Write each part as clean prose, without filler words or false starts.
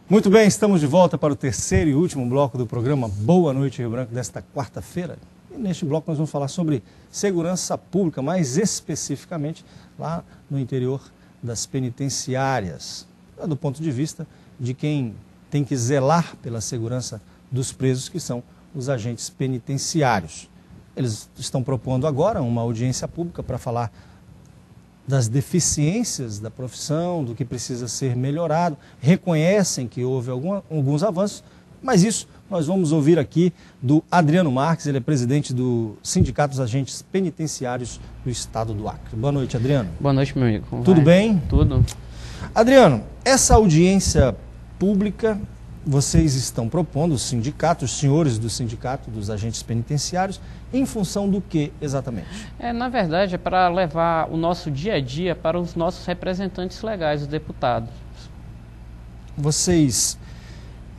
Muito bem, estamos de volta para o terceiro e último bloco do programa Boa Noite Rio Branco desta quarta-feira. E neste bloco nós vamos falar sobre segurança pública, mais especificamente lá no interior das penitenciárias, do ponto de vista de quem tem que zelar pela segurança dos presos, que são os agentes penitenciários. Eles estão propondo agora uma audiência pública para falar das deficiências da profissão, do que precisa ser melhorado, reconhecem que houve alguns avanços, mas isso nós vamos ouvir aqui do Adriano Marques, ele é presidente do Sindicato dos Agentes Penitenciários do Estado do Acre. Boa noite, Adriano. Boa noite, meu amigo. Como Tudo vai? bem? Tudo. Adriano, essa audiência pública, vocês estão propondo, os sindicatos, os senhores do Sindicato dos Agentes Penitenciários, em função do que exatamente? Na verdade, é para levar o nosso dia a dia para os nossos representantes legais, os deputados. Vocês...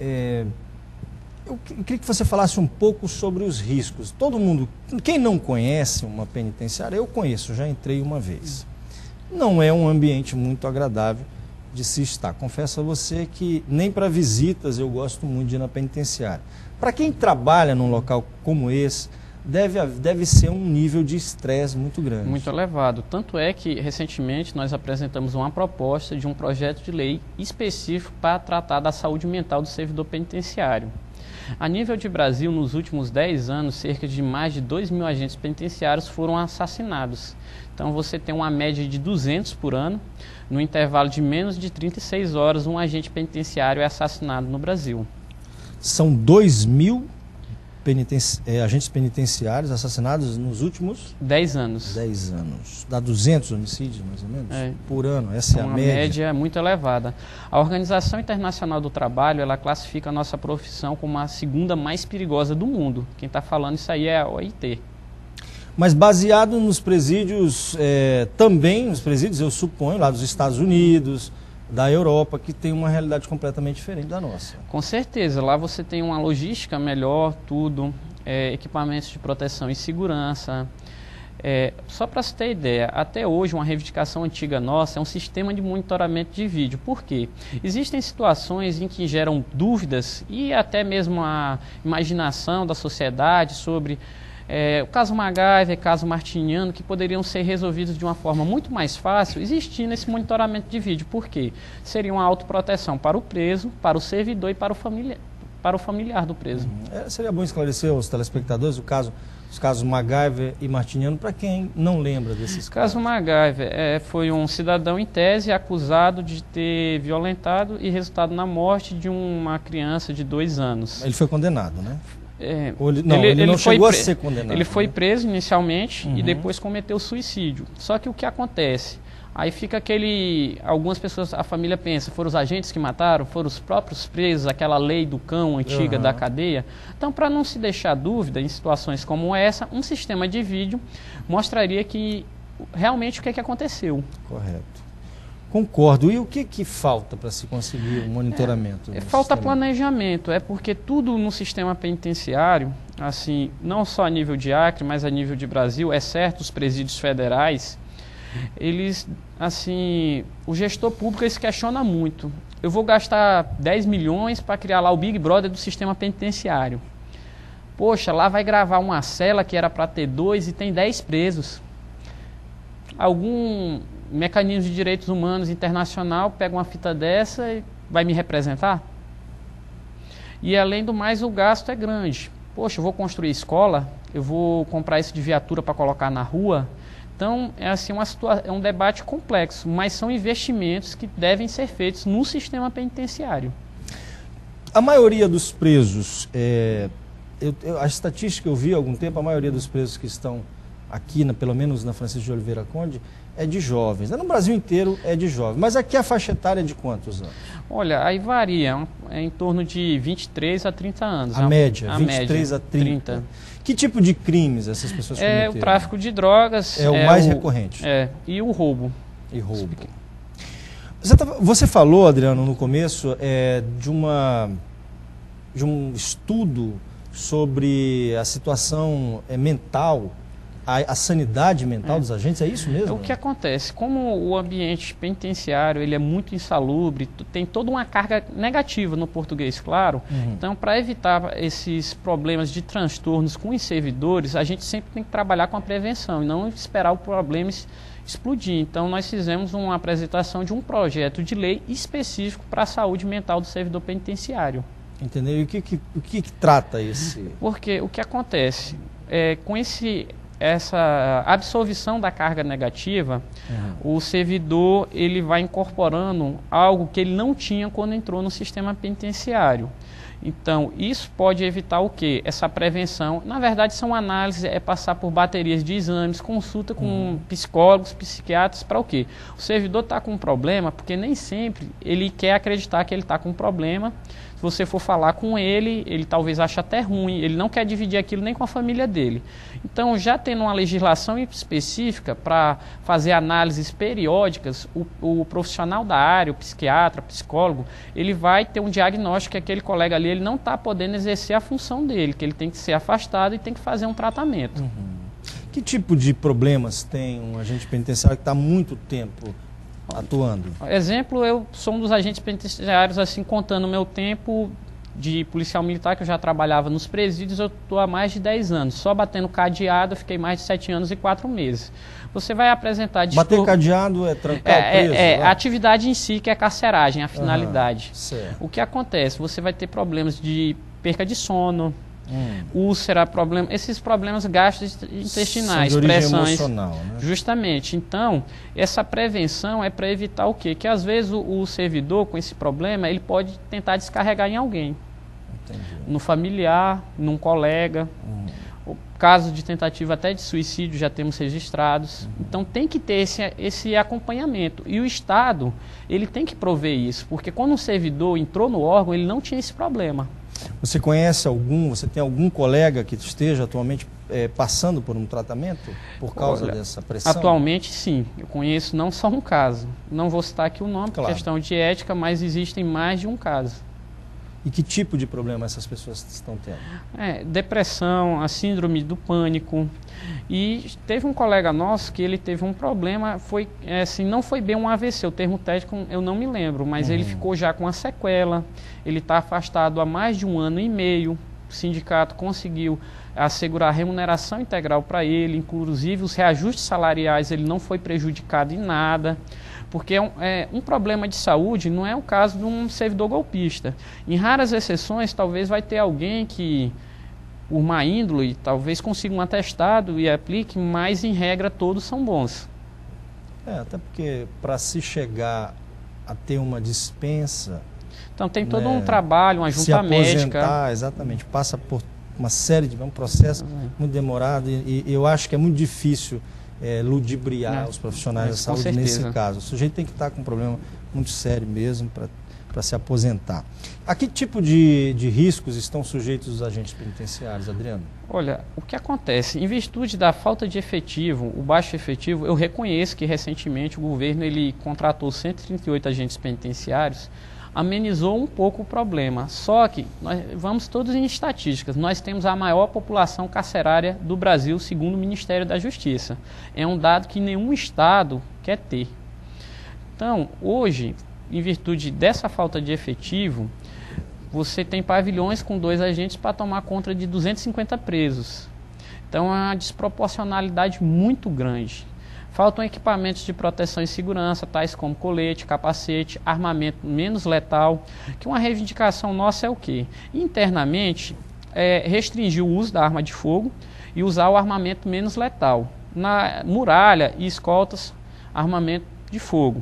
eu queria que você falasse um pouco sobre os riscos. Todo mundo, quem não conhece uma penitenciária, eu conheço, já entrei uma vez. Não é um ambiente muito agradável de se estar. Confesso a você que nem para visitas eu gosto muito de ir na penitenciária. Para quem trabalha num local como esse, deve ser um nível de estresse muito grande. Muito elevado. Tanto é que, recentemente, nós apresentamos uma proposta de um projeto de lei específico para tratar da saúde mental do servidor penitenciário. A nível de Brasil, nos últimos 10 anos, cerca de mais de 2.000 agentes penitenciários foram assassinados. Então, você tem uma média de 200 por ano. No intervalo de menos de 36 horas, um agente penitenciário é assassinado no Brasil. São 2.000 agentes penitenciários assassinados nos últimos 10 anos. 10 anos. Dá 200 homicídios, mais ou menos, por ano. Essa é a média. Uma média muito elevada. A Organização Internacional do Trabalho, ela classifica a nossa profissão como a segunda mais perigosa do mundo. Quem está falando isso aí é a OIT. Mas baseado nos presídios, também nos presídios, eu suponho, lá dos Estados Unidos, da Europa, que tem uma realidade completamente diferente da nossa. Com certeza, lá você tem uma logística melhor, tudo, equipamentos de proteção e segurança. Só para você ter ideia, até hoje uma reivindicação antiga nossa é um sistema de monitoramento de vídeo. Por quê? Existem situações em que geram dúvidas e até mesmo a imaginação da sociedade sobre o caso MacGyver, caso Martiniano, que poderiam ser resolvidos de uma forma muito mais fácil, existindo esse monitoramento de vídeo. Por quê? Seria uma autoproteção para o preso, para o servidor e para o familiar do preso. Seria bom esclarecer aos telespectadores os casos MacGyver e Martiniano, para quem não lembra desses casos. O caso MacGyver foi um cidadão em tese acusado de ter violentado e resultado na morte de uma criança de 2 anos. Ele foi condenado, né? Ele não chegou a ser condenado. Ele foi preso inicialmente e depois cometeu suicídio. Só que o que acontece? Aí fica algumas pessoas, a família pensa, foram os agentes que mataram, foram os próprios presos, aquela lei do cão antiga da cadeia. Então, para não se deixar dúvida em situações como essa, um sistema de vídeo mostraria realmente o que aconteceu. Correto. Concordo. E o que falta para se conseguir um monitoramento? Falta planejamento, porque tudo no sistema penitenciário, assim, não só a nível de Acre, mas a nível de Brasil, exceto os presídios federais, eles, assim, o gestor público se questiona muito. Eu vou gastar 10 milhões para criar lá o Big Brother do sistema penitenciário. Poxa, lá vai gravar uma cela que era para ter 2 e tem 10 presos. Algum mecanismo de direitos humanos internacional pega uma fita dessa e vai me representar? E além do mais, o gasto é grande. Poxa, eu vou construir escola, eu vou comprar isso de viatura para colocar na rua. Então, é um debate complexo, mas são investimentos que devem ser feitos no sistema penitenciário. A maioria dos presos, a estatística que eu vi há algum tempo, a maioria dos presos que estão aqui, pelo menos na Francisco de Oliveira Conde, é de jovens. No Brasil inteiro é de jovens. Mas aqui a faixa etária é de quantos anos? Olha, aí varia. É em torno de 23 a 30 anos. A média, 23 a 30. Que tipo de crimes essas pessoas cometeram? O tráfico de drogas. É o mais recorrente. E o roubo. Você falou, Adriano, no começo, de um estudo sobre a situação mental a sanidade mental dos agentes, é isso mesmo? O que acontece? Como o ambiente penitenciário ele é muito insalubre, tem toda uma carga negativa no português, claro. Então, para evitar esses problemas de transtornos com os servidores, a gente sempre tem que trabalhar com a prevenção e não esperar o problema explodir. Então, nós fizemos uma apresentação de um projeto de lei específico para a saúde mental do servidor penitenciário. Entendeu? E o que trata esse? Porque o que acontece com essa absorção da carga negativa, o servidor ele vai incorporando algo que ele não tinha quando entrou no sistema penitenciário. Então, isso pode evitar o quê? Essa prevenção. Na verdade, são análises, passar por baterias de exames, consulta com psicólogos, psiquiatras, para o quê? O servidor está com um problema, porque nem sempre ele quer acreditar que ele está com um problema. Se você for falar com ele, ele talvez ache até ruim, ele não quer dividir aquilo nem com a família dele. Então, já tendo uma legislação específica para fazer análises periódicas, o profissional da área, o psiquiatra, psicólogo, ele vai ter um diagnóstico que aquele colega ali ele não está podendo exercer a função dele, que ele tem que ser afastado e tem que fazer um tratamento. Que tipo de problemas tem um agente penitenciário que está há muito tempo atuando? Exemplo, eu sou um dos agentes penitenciários, assim, contando o meu tempo de policial militar, que eu já trabalhava nos presídios, eu estou há mais de 10 anos. Só batendo cadeado, eu fiquei mais de 7 anos e 4 meses. Você vai apresentar... Bater cadeado é trancar o preso? A atividade em si, que é a carceragem, a finalidade. Certo. O que acontece? Você vai ter problemas de perca de sono, úlcera, esses problemas gastrointestinais, de origem pressões. Emocional, né? Justamente. Então, essa prevenção é para evitar o quê? Que às vezes o servidor com esse problema, ele pode tentar descarregar em alguém. Entendi. No familiar, num colega. O caso de tentativa até de suicídio já temos registrados. Então tem que ter esse acompanhamento. E o Estado, ele tem que prover isso, porque quando um servidor entrou no órgão, ele não tinha esse problema. Você você tem algum colega que esteja atualmente passando por um tratamento por causa dessa pressão? Atualmente, sim. Eu conheço não só um caso. Não vou citar aqui o nome, por questão de ética, mas existem mais de um caso. E que tipo de problema essas pessoas estão tendo? Depressão, a síndrome do pânico. E teve um colega nosso que ele teve um problema, não foi bem um AVC, o termo técnico eu não me lembro, mas ele ficou já com uma sequela, ele está afastado há mais de 1 ano e meio, o sindicato conseguiu assegurar remuneração integral para ele, inclusive os reajustes salariais, ele não foi prejudicado em nada. Porque um problema de saúde não é o caso de um servidor golpista. Em raras exceções, talvez vai ter alguém que, por má índole, talvez consiga um atestado e aplique, mas em regra todos são bons. Até porque para se chegar a ter uma dispensa... Então tem todo um trabalho, uma junta médica. Exatamente, passa por uma série de... um processo muito demorado e eu acho que é muito difícil... ludibriar os profissionais da saúde nesse caso. O sujeito tem que estar com um problema muito sério mesmo para se aposentar. A que tipo de riscos estão sujeitos os agentes penitenciários, Adriano? Olha, o que acontece? Em virtude da falta de efetivo, o baixo efetivo, eu reconheço que recentemente o governo ele contratou 138 agentes penitenciários, amenizou um pouco o problema. Só que, nós vamos todos em estatísticas, nós temos a maior população carcerária do Brasil, segundo o Ministério da Justiça. É um dado que nenhum Estado quer ter. Então, hoje, em virtude dessa falta de efetivo, você tem pavilhões com 2 agentes para tomar conta de 250 presos. Então, é uma desproporcionalidade muito grande. Faltam equipamentos de proteção e segurança, tais como colete, capacete, armamento menos letal, que uma reivindicação nossa é o quê? Internamente, restringir o uso da arma de fogo e usar o armamento menos letal. Na muralha e escoltas, armamento de fogo.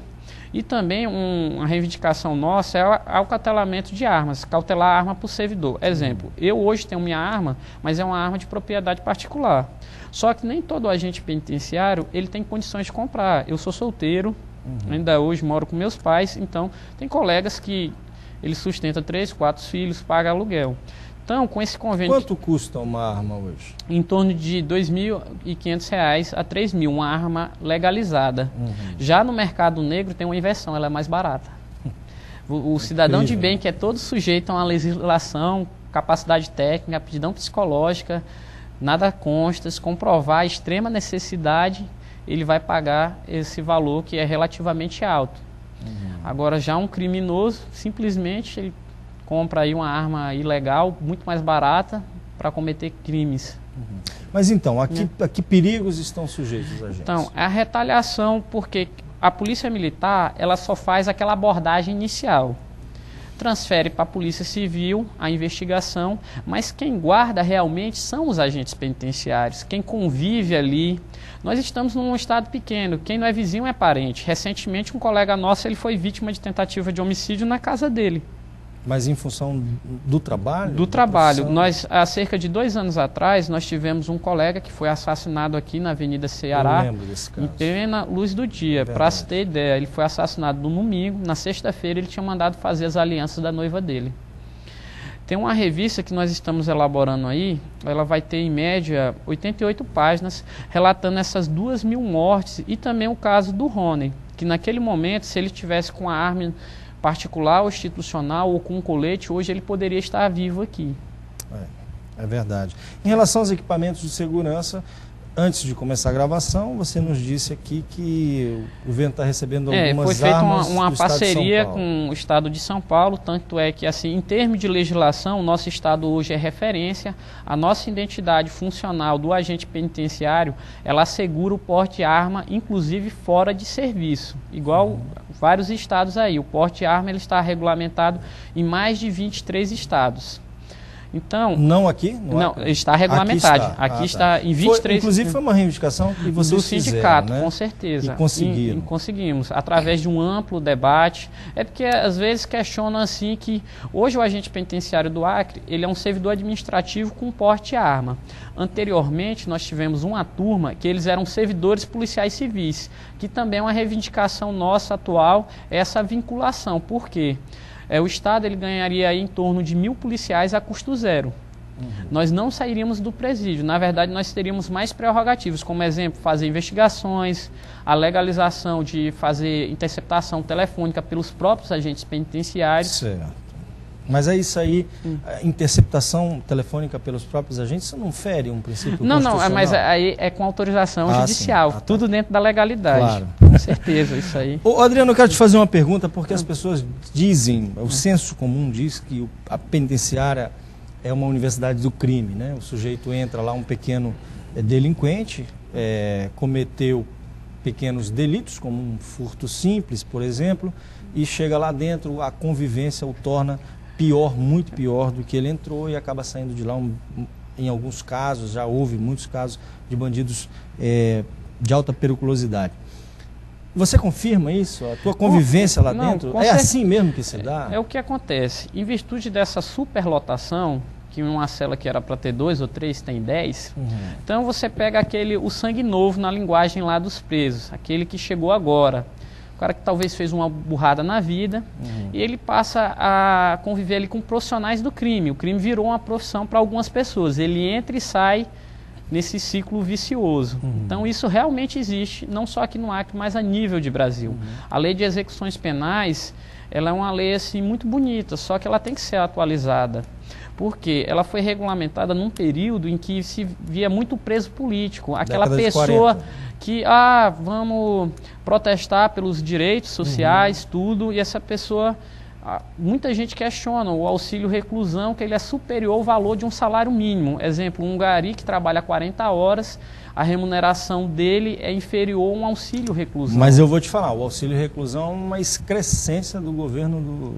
E também uma reivindicação nossa é o acautelamento de armas, cautelar a arma para o servidor. Exemplo, eu hoje tenho minha arma, mas é uma arma de propriedade particular. Só que nem todo agente penitenciário ele tem condições de comprar. Eu sou solteiro, ainda hoje moro com meus pais, então tem colegas que ele sustenta 3, 4 filhos, paga aluguel. Então, com esse convênio... Quanto custa uma arma hoje? Em torno de R$ 2.500 a R$ 3.000, uma arma legalizada. Já no mercado negro tem uma inversão, ela é mais barata. O cidadão de bem, que é todo sujeito a uma legislação, capacidade técnica, aptidão psicológica, nada consta, se comprovar a extrema necessidade, ele vai pagar esse valor que é relativamente alto. Agora, já um criminoso, simplesmente ele compra aí uma arma ilegal, muito mais barata, para cometer crimes. Mas então, a que perigos estão sujeitos os agentes? Então, a retaliação, porque a Polícia Militar, ela só faz aquela abordagem inicial. Transfere para a Polícia Civil a investigação, mas quem guarda realmente são os agentes penitenciários, quem convive ali. Nós estamos num estado pequeno, quem não é vizinho é parente. Recentemente, um colega nosso ele foi vítima de tentativa de homicídio na casa dele. Mas em função do trabalho? Do trabalho. Nós, há cerca de 2 anos atrás, nós tivemos um colega que foi assassinado aqui na Avenida Ceará, eu lembro desse caso, em plena luz do dia. Para se ter ideia, ele foi assassinado no domingo, na sexta-feira ele tinha mandado fazer as alianças da noiva dele. Tem uma revista que nós estamos elaborando aí, ela vai ter em média 88 páginas, relatando essas 2.000 mortes e também o caso do Rony, que naquele momento, se ele tivesse com a arma particular ou institucional ou com um colete, hoje ele poderia estar vivo aqui. É verdade. Em relação aos equipamentos de segurança, antes de começar a gravação, você nos disse aqui que o governo está recebendo algumas foi feita armas uma do parceria Estado de São Paulo. com o Estado de São Paulo, tanto é que, assim, em termos de legislação, o nosso Estado hoje é referência. A nossa identidade funcional do agente penitenciário, ela assegura o porte de arma, inclusive fora de serviço, igual vários estados aí. O porte de arma ele está regulamentado em mais de 23 estados. Então, não aqui? Não, está regulamentado. Aqui está em 23... Inclusive foi uma reivindicação que vocês do sindicato, fizeram, né? Com certeza. E conseguiram. Conseguimos, através de um amplo debate. É porque às vezes questionam assim que hoje o agente penitenciário do Acre, ele é um servidor administrativo com porte de arma. Anteriormente nós tivemos uma turma que eles eram servidores policiais civis, que também é uma reivindicação nossa atual, essa vinculação. Por quê? O Estado ele ganharia aí em torno de 1.000 policiais a custo zero. Nós não sairíamos do presídio. Na verdade, nós teríamos mais prerrogativas, como exemplo, fazer investigações, a legalização de fazer interceptação telefônica pelos próprios agentes penitenciários. Certo. Mas é isso aí, a interceptação telefônica pelos próprios agentes, isso não fere um princípio constitucional? Não, mas aí é com autorização judicial, sim. tudo dentro da legalidade. Claro. Com certeza, isso aí. Ô, Adriano, eu quero te fazer uma pergunta, porque as pessoas dizem, o senso comum diz que a penitenciária é uma universidade do crime, né? O sujeito entra lá, um pequeno delinquente, cometeu pequenos delitos, como um furto simples, por exemplo, e chega lá dentro, a convivência o torna pior, muito pior do que ele entrou e acaba saindo de lá. Em alguns casos, já houve muitos casos de bandidos de alta periculosidade. Você confirma isso? A tua convivência lá dentro? É assim mesmo que se dá? É o que acontece. Em virtude dessa superlotação, que uma cela que era para ter 2 ou 3 tem 10, então você pega o sangue novo na linguagem lá dos presos, aquele que chegou agora. O cara que talvez fez uma burrada na vida e ele passa a conviver ali com profissionais do crime. O crime virou uma profissão para algumas pessoas. Ele entra e sai nesse ciclo vicioso. Então isso realmente existe, não só aqui no Acre, mas a nível de Brasil. A lei de execuções penais, ela é uma lei assim, muito bonita, só que ela tem que ser atualizada. Porque ela foi regulamentada num período em que se via muito preso político. Aquela pessoa que, vamos protestar pelos direitos sociais, tudo, e essa pessoa, muita gente questiona o auxílio reclusão, que ele é superior ao valor de um salário mínimo. Exemplo, um gari que trabalha 40 horas, a remuneração dele é inferior a um auxílio reclusão. Mas eu vou te falar, o auxílio reclusão é uma excrescência do governo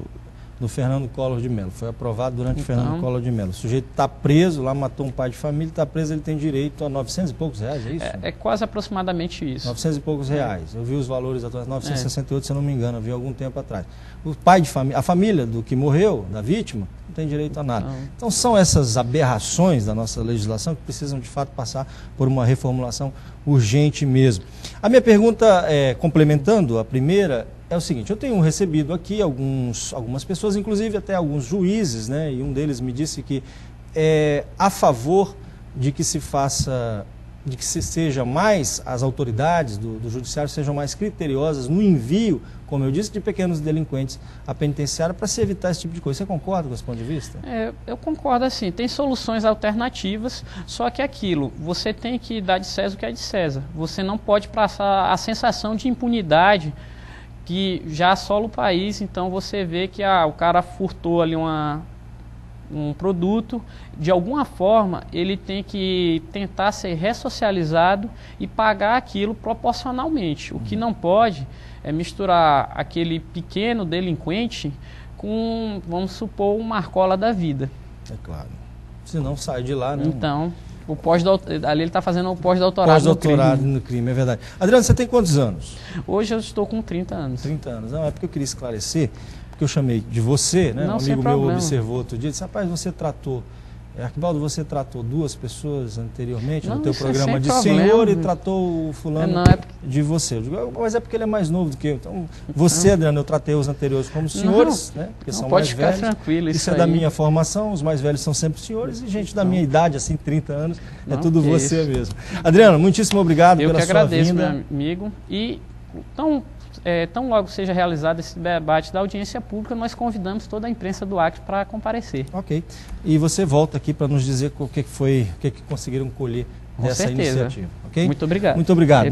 do Fernando Collor de Mello. Foi aprovado durante Fernando Collor de Mello. O sujeito está preso, lá matou um pai de família, está preso, ele tem direito a 900 e poucos reais, é isso? É quase aproximadamente isso. 900 e poucos reais. Eu vi os valores atuais, 968, se eu não me engano, eu vi algum tempo atrás. O pai de família, a família do que morreu, da vítima, não tem direito a nada. Então são essas aberrações da nossa legislação que precisam de fato passar por uma reformulação urgente mesmo. A minha pergunta, complementando a primeira, é o seguinte: eu tenho recebido aqui algumas pessoas, inclusive até alguns juízes, e um deles me disse que é a favor de que se faça de que seja mais, as autoridades do judiciário sejam mais criteriosas no envio, como eu disse, de pequenos delinquentes à penitenciária para se evitar esse tipo de coisa. Você concorda com esse ponto de vista? Eu concordo assim, tem soluções alternativas, só que aquilo, você tem que dar de César o que é de César. Você não pode passar a sensação de impunidade que já assola o país. Então você vê que o cara furtou ali um produto, de alguma forma ele tem que tentar ser ressocializado e pagar aquilo proporcionalmente. O que não pode é misturar aquele pequeno delinquente com, vamos supor, uma arcola da vida. É claro. Se não sai de lá, né? Então, ali ele está fazendo o pós-doutorado no crime, é verdade. Adriano, você tem quantos anos? Hoje eu estou com 30 anos. 30 anos. Não, é porque eu queria esclarecer, porque eu chamei de você, né? Não, um amigo meu observou outro dia, disse, rapaz, você tratou, Arquibaldo, você tratou 2 pessoas anteriormente no teu programa de senhor e tratou o fulano de você. Eu digo, mas é porque ele é mais novo do que eu. Então, você, Adriano, eu tratei os anteriores como senhores, né? Porque são mais velhos. Pode ficar tranquilo, isso é da minha formação, os mais velhos são sempre senhores e gente da minha idade, assim, 30 anos, é tudo você mesmo. Adriano, muitíssimo obrigado pela sua vinda. Eu que agradeço, meu amigo. E tão logo seja realizado esse debate da audiência pública, nós convidamos toda a imprensa do Acre para comparecer. Ok. E você volta aqui para nos dizer o que conseguiram colher dessa iniciativa. Okay? Muito obrigado. Muito obrigado.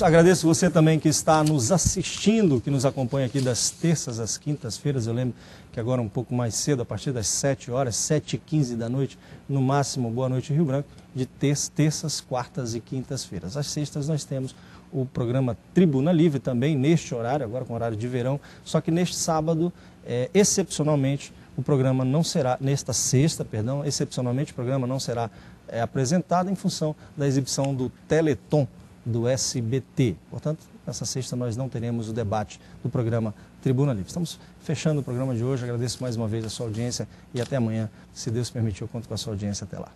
Agradeço você também que está nos assistindo, que nos acompanha aqui das terças às quintas-feiras. Eu lembro que agora um pouco mais cedo, a partir das 7 horas, 7h15 da noite, no máximo, Boa Noite Rio Branco, de terças, quartas e quintas-feiras. Às sextas nós temos o programa Tribuna Livre também, neste horário, agora com horário de verão, só que neste sábado, excepcionalmente, o programa não será, nesta sexta, perdão, excepcionalmente o programa não será apresentado em função da exibição do Teleton do SBT. Portanto, nessa sexta nós não teremos o debate do programa Tribuna Livre. Estamos fechando o programa de hoje, agradeço mais uma vez a sua audiência e até amanhã, se Deus permitir, eu conto com a sua audiência até lá.